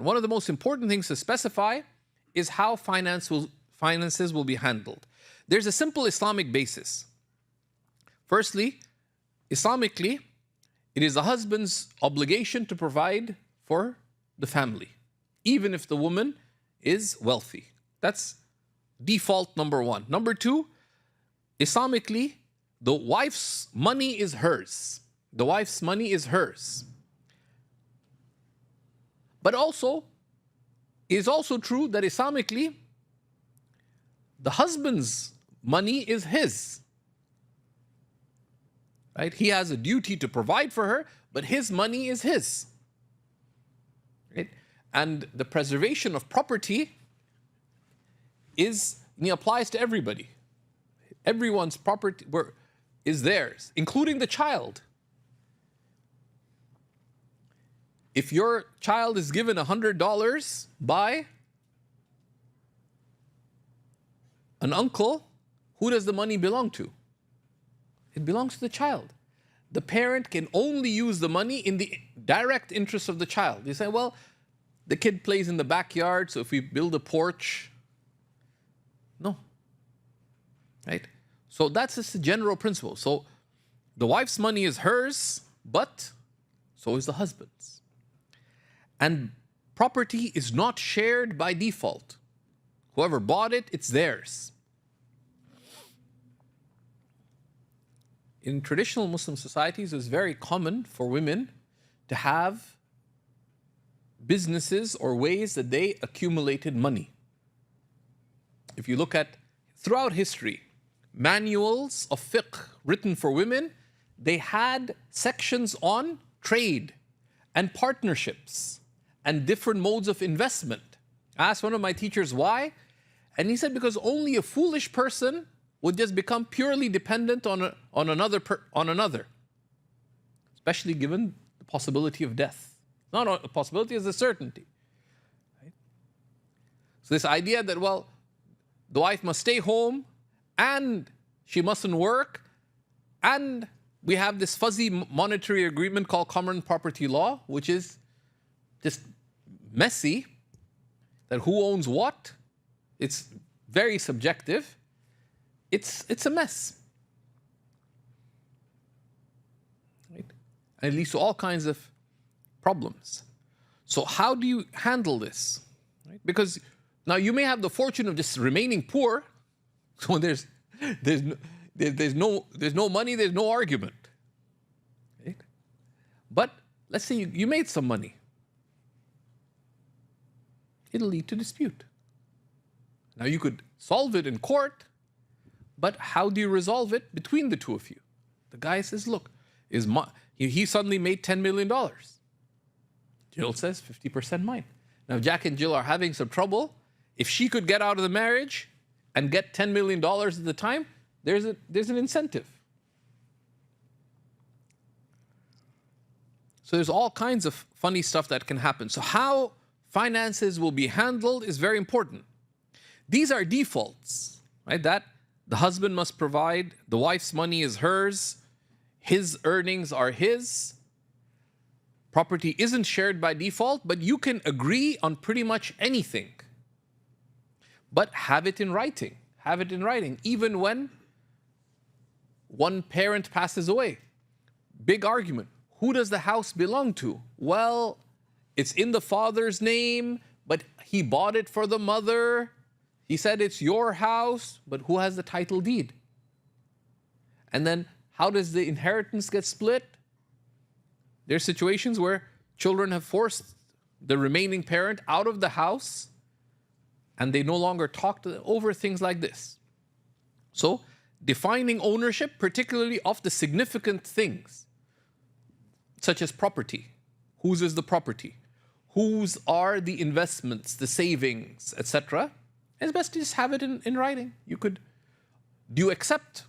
one of the most important things to specify is how finances will be handled. There's a simple Islamic basis. Firstly, Islamically, it is the husband's obligation to provide for the family, even if the woman is wealthy. That's default number one. Number two, Islamically, the wife's money is hers. The wife's money is hers. But also, it is also true that Islamically, the husband's money is his. Right? He has a duty to provide for her, but his money is his. Right? And the preservation of property applies to everybody. Everyone's property is theirs, including the child. If your child is given $100 by an uncle, who does the money belong to? It belongs to the child. The parent can only use the money in the direct interest of the child. You say, well, the kid plays in the backyard, so if we build a porch, no. Right? So that's just a general principle. So the wife's money is hers, but so is the husband's. And property is not shared by default. Whoever bought it, it's theirs. In traditional Muslim societies, it's very common for women to have businesses or ways that they accumulated money. If you look at throughout history, manuals of fiqh written for women, they had sections on trade and partnerships and different modes of investment. I asked one of my teachers why, and he said because only a foolish person would just become purely dependent on another, especially given the possibility of death. Not a possibility, it's a certainty. Right? So this idea that, well, the wife must stay home and she mustn't work, and we have this fuzzy monetary agreement called common property law, which is just messy, that who owns what, it's very subjective. It's a mess. Right? And it leads to all kinds of problems. So how do you handle this? Right? Because now you may have the fortune of just remaining poor, so there's no money, there's no argument. Right? But let's say you made some money. It'll lead to dispute. Now you could solve it in court, but how do you resolve it between the two of you? The guy says, look, he suddenly made $10 million. Jill says, 50% mine. Now Jack and Jill are having some trouble. If she could get out of the marriage and get $10 million at the time, there's an incentive. So there's all kinds of funny stuff that can happen. So how finances will be handled is very important. These are defaults, right? That the husband must provide, the wife's money is hers, his earnings are his. Property isn't shared by default, but you can agree on pretty much anything. But have it in writing. Have it in writing, even when one parent passes away. Big argument. Who does the house belong to? Well, it's in the father's name, but he bought it for the mother. He said it's your house, but who has the title deed? And then how does the inheritance get split? There are situations where children have forced the remaining parent out of the house and they no longer talk to them over things like this. So defining ownership, particularly of the significant things, such as property. Whose is the property? Whose are the investments, the savings, etc.? It's best to just have it in writing. Do you accept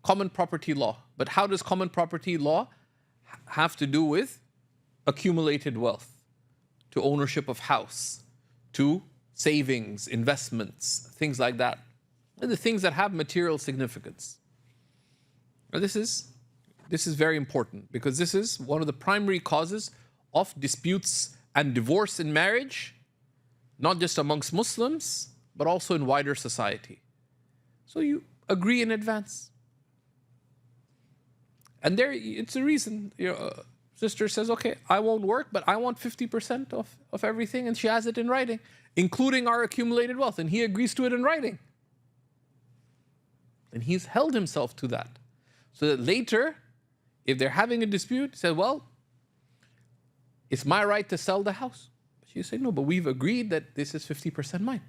common property law? But how does common property law have to do with accumulated wealth, to ownership of house, to savings, investments, things like that? And the things that have material significance. Now this is very important because this is one of the primary causes of disputes and divorce in marriage, not just amongst Muslims, but also in wider society. So you agree in advance. And there, it's a reason. Sister says, okay, I won't work, but I want 50% of everything, and she has it in writing, including our accumulated wealth, and he agrees to it in writing. And he's held himself to that. So that later, if they're having a dispute, he said, well, it's my right to sell the house. She said, no, but we've agreed that this is 50% mine.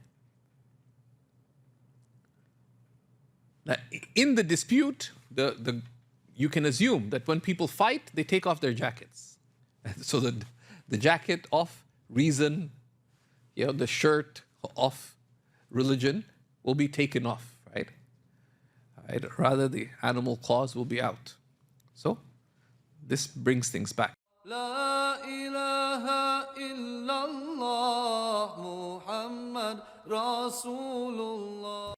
Now, in the dispute, you can assume that when people fight, they take off their jackets. So the jacket off reason, the shirt off religion will be taken off, right? Rather, the animal clause will be out. So this brings things back. لا إله إلا الله محمد رسول الله